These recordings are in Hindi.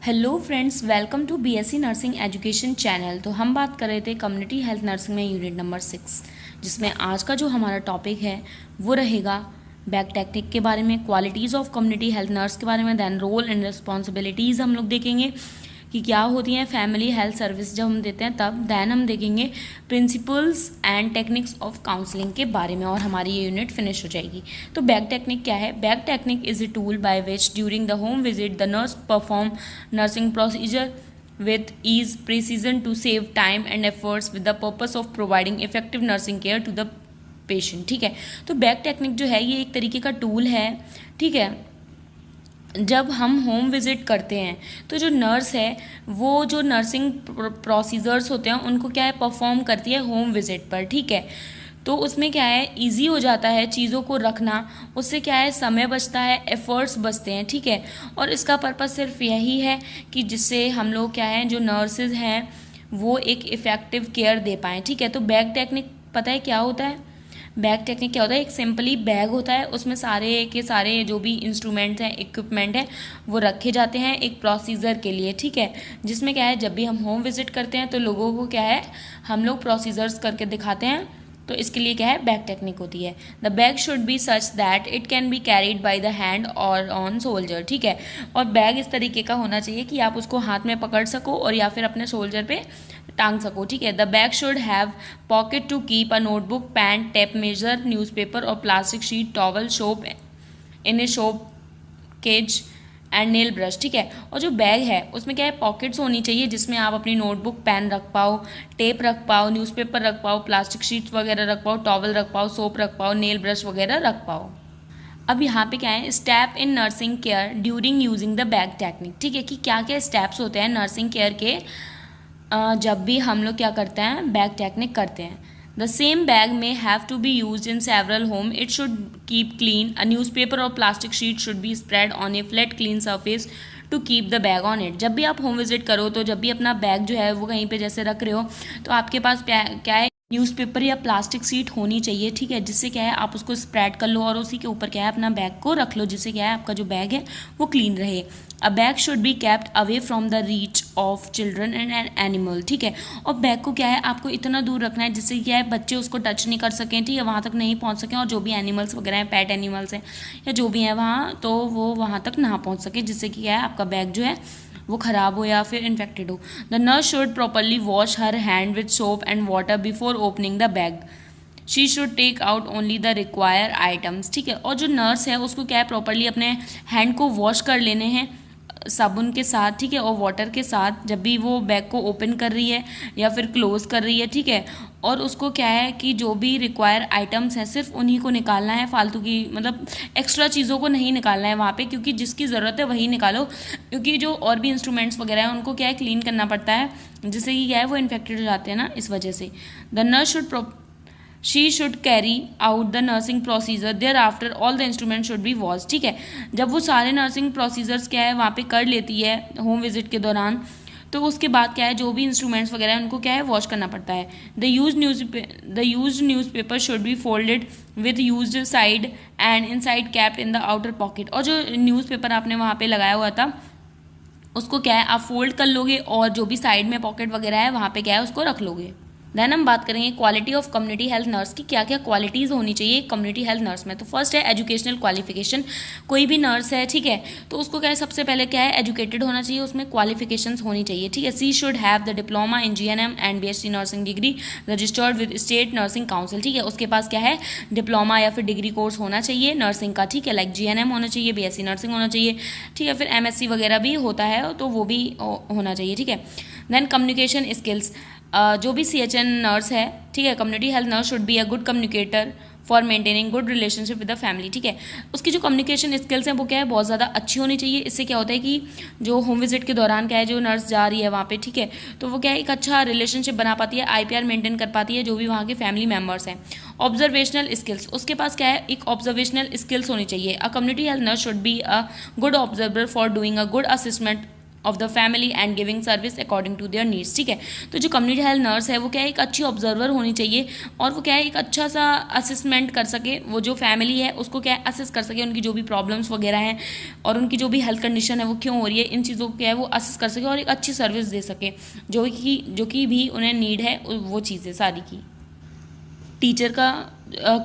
Hello friends, welcome to BSc nursing education channel. तो हम बात कर रहे थे कम्युनिटी हेल्थ नर्सिंग में यूनिट नंबर 6, जिसमें आज का जो हमारा टॉपिक है वो रहेगा बैक टेक्निक के बारे में, qualities of community health nurse के बारे में, देन रोल एंड रिस्पॉन्सिबिलिटीज़ हम लोग देखेंगे कि क्या होती हैं फैमिली हेल्थ सर्विस जब हम देते हैं तब। देन हम देखेंगे principles and techniques of counselling के बारे में और हमारी ये यूनिट फिनिश हो जाएगी। तो बैक टेक्निक क्या है? Back technique is a tool by which during the home visit the nurse perform nursing procedure with ease, precision to save time and efforts with the purpose of providing effective nursing care to the patient। ठीक है, तो बैक टेक्निक जो है ये एक तरीके का टूल है। ठीक है, जब हम होम विज़िट करते हैं तो जो नर्स है वो जो नर्सिंग प्रोसीजर्स होते हैं उनको क्या है परफॉर्म करती है होम विज़िट पर। ठीक है, तो उसमें क्या है इजी हो जाता है चीज़ों को रखना, उससे क्या है समय बचता है, एफर्ट्स बचते हैं। ठीक है, और इसका पर्पस सिर्फ यही है कि जिससे हम लोग क्या है जो नर्सेज हैं वो एक इफ़ेक्टिव केयर दे पाएँ। ठीक है, तो बैग टेक्निक पता है क्या होता है? बैग टेक्निक क्या होता है? एक सिंपली बैग होता है, उसमें सारे के सारे जो भी इंस्ट्रूमेंट्स हैं, इक्विपमेंट हैं, वो रखे जाते हैं एक प्रोसीजर के लिए। ठीक है, जिसमें क्या है जब भी हम होम विजिट करते हैं तो लोगों को क्या है हम लोग प्रोसीजर्स करके दिखाते हैं, तो इसके लिए क्या है बैग टेक्निक होती है। The bag should be such that it can be carried by the hand और ऑन सोल्जर। ठीक है, और बैग इस तरीके का होना चाहिए कि आप उसको हाथ में पकड़ सको और या फिर अपने सोल्जर पे टांग सको। ठीक है, the bag should have pocket to keep a notebook, pen, tape measure, newspaper और plastic sheet, towel, soap in a soap case and nail brush. ठीक है, और जो बैग है उसमें क्या है पॉकेट्स होनी चाहिए जिसमें आप अपनी नोटबुक, पेन रख पाओ, टेप रख पाओ, न्यूज़पेपर रख पाओ, प्लास्टिक शीट्स वगैरह रख पाओ, टॉवल रख पाओ, सोप रख पाओ, नेल ब्रश वगैरह रख पाओ। अब यहाँ पे क्या है step in nursing care during using the bag technique. ठीक है, कि क्या क्या स्टेप्स होते हैं नर्सिंग केयर के जब भी हम लोग क्या करते हैं बैग टेक्निक करते हैं। The same bag may have to be used in several homes. It should keep clean. A newspaper or plastic sheet should be spread on a flat, clean surface to keep the bag on it. जब भी आप होम विजिट करो तो जब भी अपना बैग जो है वो कहीं पे जैसे रख रहे हो तो आपके पास क्या है न्यूज़पेपर या प्लास्टिक शीट होनी चाहिए। ठीक है, जिससे क्या है आप उसको स्प्रेड कर लो और उसी के ऊपर क्या है अपना बैग को रख लो, जिससे क्या है आपका जो बैग है वो क्लीन रहे। अ bag should be kept away from the reach of children and animal. ठीक है, और बैग को क्या है आपको इतना दूर रखना है जिससे क्या है बच्चे उसको टच नहीं कर सकें। ठीक है, वहाँ तक नहीं पहुँच सकें और जो भी एनिमल्स वगैरह हैं, पेट एनिमल्स हैं या जो भी हैं वहाँ, तो वो वहाँ तक ना पहुँच सके, जिससे कि क्या है आपका बैग जो है वो ख़राब हो या फिर इन्फेक्टेड हो। The nurse should properly wash her hand with soap and water before opening the bag. She should take out only the require items. ठीक है, और जो नर्स है उसको क्या है प्रॉपरली अपने हैंड को वॉश कर लेने हैं साबुन के साथ। ठीक है, और वाटर के साथ जब भी वो बैग को ओपन कर रही है या फिर क्लोज कर रही है। ठीक है, और उसको क्या है कि जो भी रिक्वायर आइटम्स हैं सिर्फ उन्हीं को निकालना है, फालतू की मतलब एक्स्ट्रा चीज़ों को नहीं निकालना है वहाँ पे, क्योंकि जिसकी ज़रूरत है वही निकालो, क्योंकि जो और भी इंस्ट्रूमेंट्स वगैरह हैं उनको क्या है क्लीन करना पड़ता है, जिससे कि क्या है वो इन्फेक्टेड हो जाते हैं ना, इस वजह से। The nurse she should carry out the nursing procedure there after all the instrument should be wash. ठीक है, जब वो सारे नर्सिंग प्रोसीजर्स क्या है वहाँ पे कर लेती है होम विजिट के दौरान, तो उसके बाद क्या है जो भी इंस्ट्रूमेंट्स वगैरह हैं उनको क्या है वॉश करना पड़ता है। The used newspaper should be folded with used side and inside capped in the outer pocket. और जो न्यूज़पेपर आपने वहाँ पे लगाया हुआ था उसको क्या है आप फोल्ड कर लोगे और जो भी साइड में पॉकेट वगैरह है वहाँ पे क्या है उसको रख लोगे। देन हम बात करेंगे quality of community health nurse की, क्या क्या क्वालिटीज़ होनी चाहिए एक कम्युनिटी हेल्थ नर्स में। तो फर्स्ट है एजुकेशनल क्वालिफिकेशन। कोई भी नर्स है ठीक है तो उसको क्या है सबसे पहले क्या है एजुकेटेड होना चाहिए, उसमें क्वालिफिकेशंस होनी चाहिए। ठीक है, she should have the diploma in GNM and BSc nursing degree registered with state nursing council. ठीक है, उसके पास क्या है डिप्लोमा या फिर डिग्री कोर्स होना चाहिए नर्सिंग का। ठीक है, लाइक जीएनएम होना चाहिए, बीएससी नर्सिंग होना चाहिए। ठीक है, फिर एमएससी वगैरह भी होता है तो वो भी होना चाहिए। ठीक है, देन कम्युनिकेशन स्किल्स। जो भी CHN नर्स है ठीक है community health nurse should be a good communicator for maintaining good relationship with the family. ठीक है, उसकी जो कम्युनिकेशन स्किल्स हैं वो क्या है बहुत ज़्यादा अच्छी होनी चाहिए। इससे क्या होता है कि जो होम विजिट के दौरान क्या है जो नर्स जा रही है वहाँ पे ठीक है तो वो क्या है एक अच्छा रिलेशनशिप बना पाती है, IPR मेंटेन कर पाती है जो भी वहाँ के फैमिली मेम्बर्स हैं। ऑब्जर्वेशनल स्किल्स, उसके पास क्या है एक ऑब्जर्वेशनल स्किल्स होनी चाहिए। A community health nurse should be a good observer for doing a good assessment of the family and giving service according to their needs. ठीक है, तो जो कम्युनिटी हेल्थ नर्स है वो क्या है, एक अच्छी ऑब्जर्वर होनी चाहिए और वो क्या है, एक अच्छा सा असेसमेंट कर सके, वो जो फैमिली है उसको क्या है असेस कर सके, उनकी जो भी प्रॉब्लम्स वगैरह हैं और उनकी जो भी हेल्थ कंडीशन है वो क्यों हो रही है, इन चीज़ों को क्या है वो असेस कर सके और एक अच्छी सर्विस दे सके जो कि भी उन्हें नीड है वो चीज़ें सारी की। टीचर का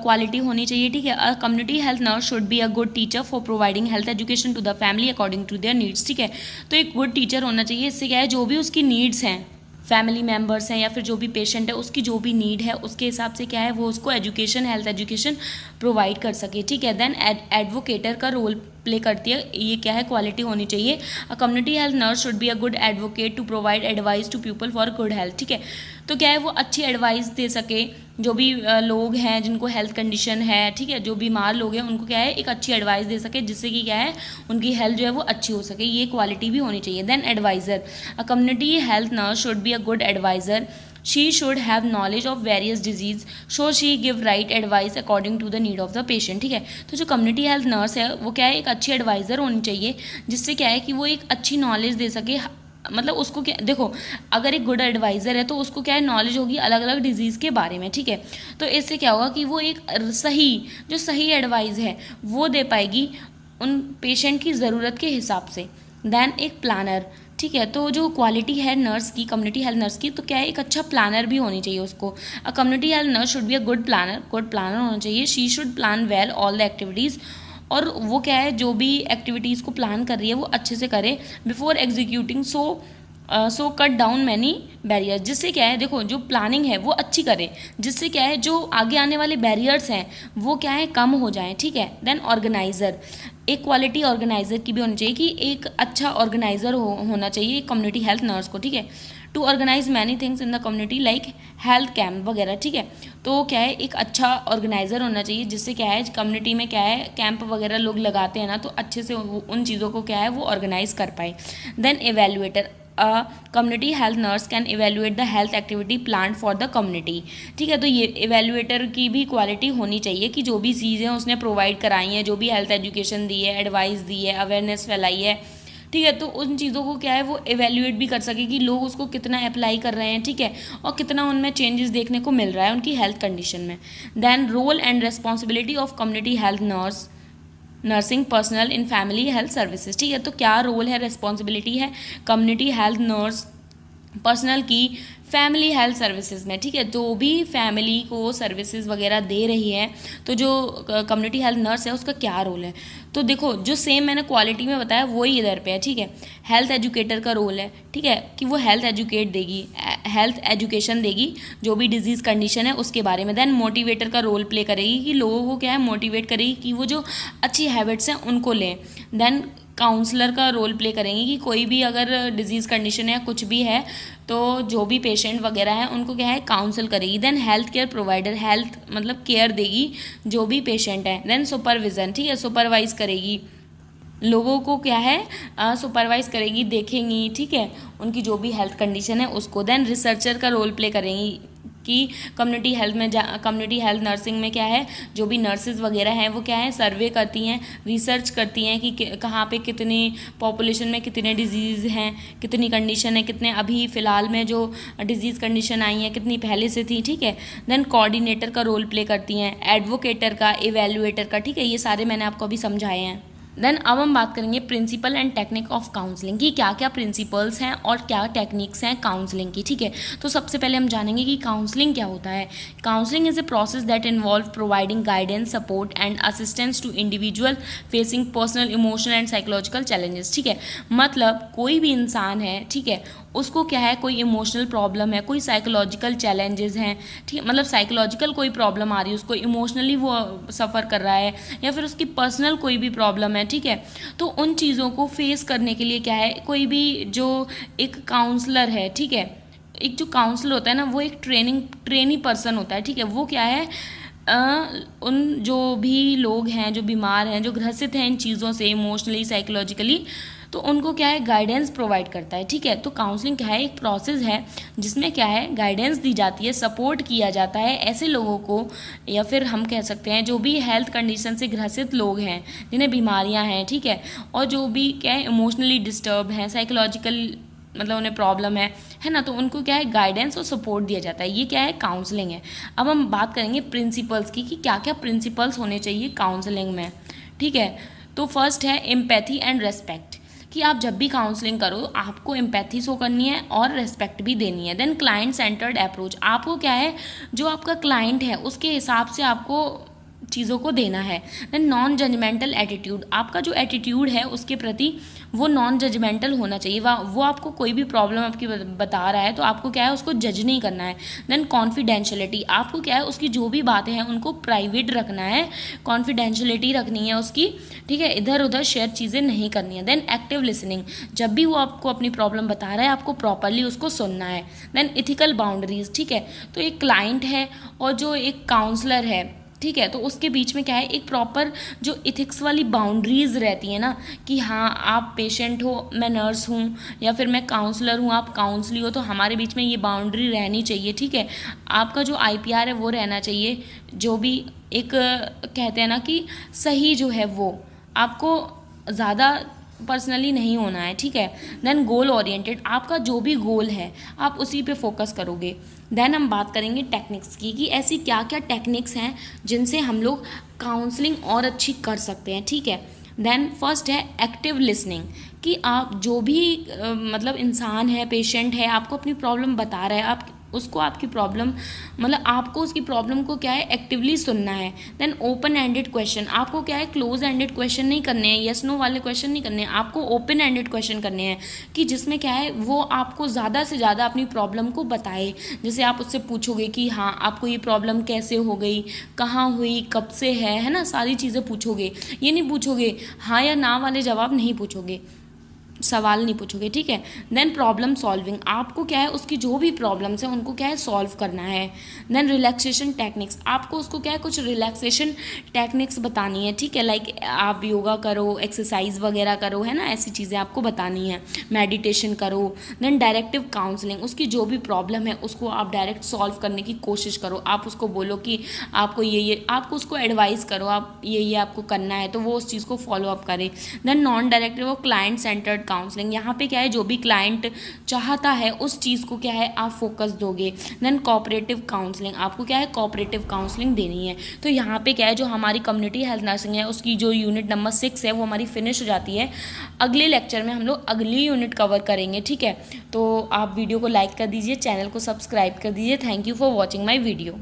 क्वालिटी होनी चाहिए। ठीक है, a community health nurse should be a good teacher for providing health education to the family according to their needs. ठीक है, तो एक गुड टीचर होना चाहिए, इससे क्या है जो भी उसकी नीड्स हैं, फैमिली मेम्बर्स हैं या फिर जो भी पेशेंट है उसकी जो भी नीड है उसके हिसाब से क्या है वो उसको एजुकेशन, हेल्थ एजुकेशन प्रोवाइड कर सके। ठीक है, देन एडवोकेटर का रोल प्ले करती है, ये क्या है क्वालिटी होनी चाहिए। A community health nurse should be a good advocate to provide advice to people for good health. ठीक है, तो क्या है वो अच्छी एडवाइस दे सके, जो भी लोग हैं जिनको हेल्थ कंडीशन है, ठीक है, जो बीमार लोग हैं उनको क्या है एक अच्छी एडवाइस दे सके जिससे कि क्या है उनकी हेल्थ जो है वो अच्छी हो सके, ये क्वालिटी भी होनी चाहिए। Then adviser, a community health nurse should be a good adviser, she should have knowledge of various disease so she give right advice according to the need of the patient. ठीक है, तो जो कम्युनिटी हेल्थ नर्स है वो क्या है एक अच्छी एडवाइज़र होनी चाहिए जिससे क्या है कि वो एक अच्छी नॉलेज दे सके, मतलब उसको क्या देखो, अगर एक गुड एडवाइज़र है तो उसको क्या है नॉलेज होगी अलग अलग डिजीज़ के बारे में। ठीक है, तो इससे क्या होगा कि वो एक सही एडवाइस है वो दे पाएगी उन पेशेंट की ज़रूरत के हिसाब से। देन एक प्लानर, ठीक है, तो जो क्वालिटी है नर्स की, कम्युनिटी हेल्थ नर्स की, तो क्या है एक अच्छा प्लानर भी होनी चाहिए उसको। A community health nurse should be a good planner होना चाहिए। She should plan well all the activities, और वो क्या है जो भी एक्टिविटीज़ को प्लान कर रही है वो अच्छे से करे before executing, so cut down many barriers, जिससे क्या है देखो जो प्लानिंग है वो अच्छी करे जिससे क्या है जो आगे आने वाले बैरियर्स हैं वो क्या है कम हो जाएं। ठीक है, देन ऑर्गेनाइज़र, एक क्वालिटी ऑर्गेनाइज़र की भी होनी चाहिए कि एक अच्छा ऑर्गेनाइज़र होना चाहिए कम्युनिटी हेल्थ नर्स को। ठीक है, to organise many things in the community like health camp वगैरह। ठीक है, तो क्या है एक अच्छा ऑर्गेनाइज़र होना चाहिए जिससे क्या है कम्युनिटी में क्या है कैंप वगैरह लोग लगाते हैं ना, तो अच्छे से उन चीज़ों को क्या है वो ऑर्गेनाइज कर पाए। Then evaluator, a community health nurse can evaluate the health activity plan for the community. ठीक है, तो ये एवेल्युएटर की भी क्वालिटी होनी चाहिए कि जो भी चीज़ें उसने प्रोवाइड कराई हैं, जो भी हेल्थ एजुकेशन दी है, एडवाइस दी है, अवेयरनेस फैलाई है, ठीक है, तो उन चीज़ों को क्या है वो एवेल्युएट भी कर सके कि लोग उसको कितना अप्लाई कर रहे हैं। ठीक है, और कितना उनमें चेंजेस देखने को मिल रहा है उनकी हेल्थ कंडीशन में। Then role and responsibility of community health nursing personal in family health services. ठीक है, तो क्या रोल है, रिस्पॉन्सिबिलिटी है कम्युनिटी हेल्थ नर्स पर्सनल की फैमिली हेल्थ सर्विसेज में। ठीक है, तो भी फैमिली को सर्विसेज वगैरह दे रही है, तो जो कम्युनिटी हेल्थ नर्स है उसका क्या रोल है, तो देखो जो सेम मैंने क्वालिटी में बताया वही इधर पे है। ठीक है, हेल्थ एजुकेटर का रोल है, ठीक है, कि वो हेल्थ एजुकेट देगी, हेल्थ एजुकेशन देगी जो भी डिजीज़ कंडीशन है उसके बारे में। देन मोटिवेटर का रोल प्ले करेगी कि लोगों को क्या है मोटिवेट करेगी कि वो जो अच्छी हैबिट्स हैं उनको लें। देन काउंसलर का रोल प्ले करेंगे कि कोई भी अगर डिजीज़ कंडीशन है कुछ भी है तो जो भी पेशेंट वगैरह है उनको क्या है काउंसल करेगी। Then health care provider, health मतलब केयर देगी जो भी पेशेंट है। देन सुपरविज़न, ठीक है, सुपरवाइज करेगी लोगों को, क्या है सुपरवाइज करेगी, देखेंगी, ठीक है, उनकी जो भी हेल्थ कंडीशन है उसको। देन रिसर्चर का रोल प्ले करेंगी कि कम्युनिटी हेल्थ नर्सिंग में क्या है जो भी नर्सेज वगैरह हैं वो क्या है सर्वे करती हैं, रिसर्च करती हैं कि कहाँ पे कितनी पॉपुलेशन में कितने डिजीज़ हैं, कितनी कंडीशन है, कितने अभी फ़िलहाल में जो डिजीज़ कंडीशन आई हैं कितनी पहले से थी। ठीक है, देन कोऑर्डिनेटर का रोल प्ले करती हैं, एडवोकेटर का, एवेल्युएटर का। ठीक है, ये सारे मैंने आपको अभी समझाए हैं। देन अब हम बात करेंगे principle and technique of counselling की क्या क्या प्रिंसिपल्स हैं और क्या टेक्निक्स हैं काउंसलिंग की। ठीक है, तो सबसे पहले हम जानेंगे कि काउंसलिंग क्या होता है। Counselling is a process that involve providing guidance, support and assistance to individual facing personal, emotional and psychological challenges. ठीक है, मतलब कोई भी इंसान है, ठीक है, उसको क्या है कोई इमोशनल प्रॉब्लम है, कोई साइकोलॉजिकल चैलेंजेस हैं, ठीक है, मतलब साइकोलॉजिकल कोई प्रॉब्लम आ रही है उसको, इमोशनली वो सफ़र कर रहा है या फिर उसकी पर्सनल कोई भी प्रॉब्लम है। ठीक है, तो उन चीज़ों को फेस करने के लिए क्या है कोई भी जो एक काउंसलर है, ठीक है, एक जो काउंसलर होता है ना वो एक ट्रेनी पर्सन होता है। ठीक है, वो क्या है उन जो भी लोग हैं जो बीमार हैं, जो ग्रसित हैं इन चीज़ों से इमोशनली, साइकोलॉजिकली, तो उनको क्या है गाइडेंस प्रोवाइड करता है, ठीक है। तो काउंसलिंग क्या है, एक प्रोसेस है जिसमें क्या है गाइडेंस दी जाती है, सपोर्ट किया जाता है ऐसे लोगों को, या फिर हम कह सकते हैं जो भी हेल्थ कंडीशन से ग्रसित लोग हैं, जिन्हें बीमारियां हैं, ठीक है, और जो भी क्या है इमोशनली डिस्टर्ब हैं, साइकोलॉजिकल मतलब उन्हें प्रॉब्लम है ना, तो उनको क्या है गाइडेंस और सपोर्ट दिया जाता है। ये क्या है काउंसलिंग है। अब हम बात करेंगे प्रिंसिपल्स की कि क्या क्या प्रिंसिपल्स होने चाहिए काउंसलिंग में, ठीक है। तो फर्स्ट है एम्पैथी एंड रेस्पेक्ट, कि आप जब भी काउंसलिंग करो आपको एम्पैथी शो करनी है और रेस्पेक्ट भी देनी है। देन क्लाइंट सेंटर्ड अप्रोच, आपको क्या है जो आपका क्लाइंट है उसके हिसाब से आपको चीज़ों को देना है। देन नॉन जजमेंटल एटीट्यूड, आपका जो एटीट्यूड है उसके प्रति वो नॉन जजमेंटल होना चाहिए। वो आपको कोई भी प्रॉब्लम आपकी बता रहा है तो आपको क्या है उसको जज नहीं करना है। देन कॉन्फिडेंशियलिटी, आपको क्या है उसकी जो भी बातें हैं उनको प्राइवेट रखना है, कॉन्फिडेंशियलिटी रखनी है उसकी, ठीक है, इधर उधर शेयर चीज़ें नहीं करनी है। देन एक्टिव लिसनिंग, जब भी वो आपको अपनी प्रॉब्लम बता रहा है आपको प्रॉपरली उसको सुनना है। देन इथिकल बाउंड्रीज, ठीक है, तो एक क्लाइंट है और जो एक काउंसलर है, ठीक है, तो उसके बीच में क्या है एक प्रॉपर जो इथिक्स वाली बाउंड्रीज रहती है ना, कि हाँ आप पेशेंट हो, मैं नर्स हूँ, या फिर मैं काउंसलर हूँ, आप काउंसली हो, तो हमारे बीच में ये बाउंड्री रहनी चाहिए, ठीक है। आपका जो IPR है वो रहना चाहिए, जो भी एक कहते हैं ना कि सही जो है वो आपको ज़्यादा पर्सनली नहीं होना है, ठीक है। देन गोल ओरिएंटेड, आपका जो भी गोल है आप उसी पे फोकस करोगे। देन हम बात करेंगे टेक्निक्स की, कि ऐसी क्या क्या टेक्निक्स हैं जिनसे हम लोग काउंसलिंग और अच्छी कर सकते हैं, ठीक है। देन फर्स्ट है एक्टिव लिसनिंग, कि आप जो भी मतलब इंसान है, पेशेंट है, आपको अपनी प्रॉब्लम बता रहा है, आप उसको आपकी प्रॉब्लम मतलब आपको उसकी प्रॉब्लम को क्या है एक्टिवली सुनना है। देन ओपन एंडेड क्वेश्चन, आपको क्या है क्लोज एंडेड क्वेश्चन नहीं करने हैं, यस नो वाले क्वेश्चन नहीं करने हैं, आपको ओपन एंडेड क्वेश्चन करने हैं, कि जिसमें क्या है वो आपको ज़्यादा से ज़्यादा अपनी प्रॉब्लम को बताए। जैसे आप उससे पूछोगे कि हाँ आपको ये प्रॉब्लम कैसे हो गई, कहाँ हुई, कब से है ना, सारी चीज़ें पूछोगे। ये नहीं पूछोगे हाँ या ना वाले जवाब नहीं पूछोगे, सवाल नहीं पूछोगे, ठीक है। देन प्रॉब्लम सॉल्विंग, आपको क्या है उसकी जो भी प्रॉब्लम्स है उनको क्या है सॉल्व करना है। देन रिलैक्सेशन टेक्निक्स, आपको उसको क्या है कुछ रिलैक्सेशन टेक्निक्स बतानी है, ठीक है, लाइक आप योगा करो, एक्सरसाइज वगैरह करो, है ना, ऐसी चीज़ें आपको बतानी है, मेडिटेशन करो। देन डायरेक्टिव काउंसलिंग, उसकी जो भी प्रॉब्लम है उसको आप डायरेक्ट सॉल्व करने की कोशिश करो, आप उसको बोलो कि आपको ये आपको उसको एडवाइस करो, आप ये आपको करना है, तो वो उस चीज़ को फॉलो अप करे। देन नॉन डायरेक्टिव और क्लाइंट सेंटर्ड काउंसलिंग, यहाँ पे क्या है जो भी क्लाइंट चाहता है उस चीज़ को क्या है आप फोकस दोगे। देन कोऑपरेटिव काउंसलिंग, आपको क्या है कोऑपरेटिव काउंसलिंग देनी है। तो यहाँ पे क्या है जो हमारी कम्युनिटी हेल्थ नर्सिंग है उसकी जो यूनिट नंबर 6 है वो हमारी फिनिश हो जाती है। अगले लेक्चर में हम लोग अगली यूनिट कवर करेंगे, ठीक है। तो आप वीडियो को लाइक कर दीजिए, चैनल को सब्सक्राइब कर दीजिए। Thank you for watching my video.